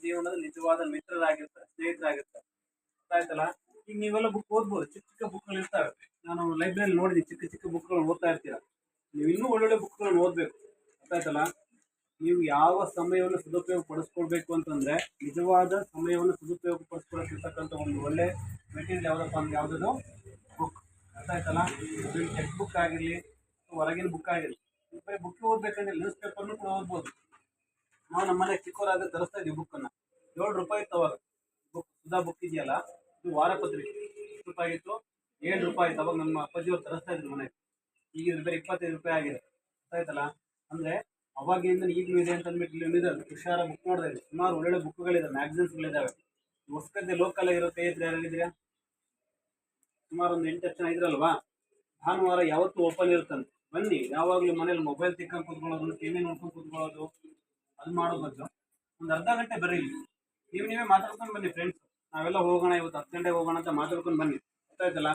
ಜೀವನದಲ್ಲಿ ನಿಜವಾದ ಮಿತ್ರರಾಗಿರ್ತಾರೆ, ಸ್ನೇಹಿತರಾಗಿರ್ತಾರೆ. ಗೊತ್ತಾಯ್ತಲ್ಲ? ಈಗ ನೀವೆಲ್ಲ ಬುಕ್ ಓದ್ಬೋದು, ಚಿಕ್ಕ ಚಿಕ್ಕ ಬುಕ್ಗಳು ಇರ್ತವೆ. ನಾನು ಲೈಬ್ರರಿಯಲ್ಲಿ ನೋಡಿದ್ದೀನಿ, ಚಿಕ್ಕ ಚಿಕ್ಕ ಬುಕ್ಗಳನ್ನು ಓದ್ತಾ ಇರ್ತೀರ. ನೀವು ಇನ್ನೂ ಒಳ್ಳೊಳ್ಳೆ ಬುಕ್ಗಳನ್ನು ಓದಬೇಕು. ಗೊತ್ತಾಯ್ತಲ್ಲ? ನೀವು ಯಾವ ಸಮಯವನ್ನು ಸದುಪಯೋಗ ಪಡಿಸ್ಕೊಳ್ಬೇಕು ಅಂತಂದ್ರೆ, ನಿಜವಾದ ಸಮಯವನ್ನು ಸದುಪಯೋಗ ಪಡಿಸ್ಕೊಳಕ್ಕಿರ್ತಕ್ಕಂಥ ಒಂದು ಒಳ್ಳೆ ಮೆಟೀರಿಯಲ್ ಯಾವುದಪ್ಪ ಅಂದ್ರೆ ಯಾವುದದು ಬುಕ್. ಗೊತ್ತಾಯ್ತಲ್ಲ? ಟೆಕ್ಸ್ಟ್ ಬುಕ್ ಆಗಿರಲಿ, ಹೊರಗಿನ ಬುಕ್ ಆಗಿರಲಿ, ಬರೀ ಬುಕ್ ಓದ್ಬೇಕಂದ್ರೆ ನ್ಯೂಸ್ ಪೇಪರ್ನು ಕೂಡ ಓದ್ಬೋದು. ನಾವು ನಮ್ಮ ಮನೆ ಚಿಕ್ಕವರಾದ್ರೆ ತರಿಸ್ತಾ ಇದ್ದೀವಿ ಬುಕ್ಕನ್ನು. ₹7 ಇತ್ತು ಅವಾಗ. ಬುಕ್ ಸುಧಾ ಬುಕ್ ಇದೆಯಲ್ಲ, ಇದು ವಾರಪತ್ರಿಕೆ. ಎಷ್ಟು ರೂಪಾಯಿ ಇತ್ತು? ₹7 ಅವಾಗ ನಮ್ಮ ಅಪ್ಪಾಜಿಯವ್ರು ತರಿಸ್ತಾ ಇದ್ರು ಮನೆಗೆ. ಈಗ ಇದು ಬೇರೆ ₹25 ಆಗಿದೆ. ಗೊತ್ತಾಯ್ತಲ್ಲ? ಅಂದ್ರೆ ಅವಾಗಿಂದ ಈಗಲೂ ಇದೆ ಅಂತ ಅಂದ್ಬಿಟ್ಟು ಇಲ್ಲಿ ಇದೆ. ಹುಷಾರ ಬುಕ್ ನೋಡಿದೆ, ಸುಮಾರು ಒಳ್ಳೊಳ್ಳೆ ಬುಕ್ಗಳಿದೆ, ಮ್ಯಾಗಝಿನ್ಸ್ಗಳಿದ್ದಾವೆ. ಹೊಸಗದ್ದೆ ಲೋಕಲ್ ಇರೋ ಕೈ ಇದ್ರೆ ಯಾರಿದ್ದೀರಾ? ಸುಮಾರು ಒಂದು 8 ಜನ ಇದ್ರಲ್ವಾ? ಭಾನುವಾರ ಯಾವತ್ತೂ ಓಪನ್ ಇರುತ್ತಂತೆ. ಬನ್ನಿ, ಯಾವಾಗಲೂ ಮನೇಲಿ ಮೊಬೈಲ್ ತಿಕ್ಕೊಂಡು ಕೂತ್ಕೊಳ್ಳೋದು, ಟಿವಿ ನೋಡ್ಕೊಂಡು ಕೂತ್ಕೊಳ್ಳೋದು, ಅದು ಮಾಡೋ ಬದಲು ಒಂದು ಅರ್ಧ ಗಂಟೆ ಬರ್ರಿ ಇಲ್ಲಿ. ನೀವೇ ಮಾತಾಡ್ಕೊಂಡು ಬನ್ನಿ ಫ್ರೆಂಡ್ಸ್. ನಾವೆಲ್ಲ ಹೋಗೋಣ, ಇವತ್ತು 10 ಗಂಟೆಗೆ ಹೋಗೋಣ ಅಂತ ಮಾತಾಡ್ಕೊಂಡು ಬನ್ನಿ. ಗೊತ್ತಾಯ್ತಲ್ಲ?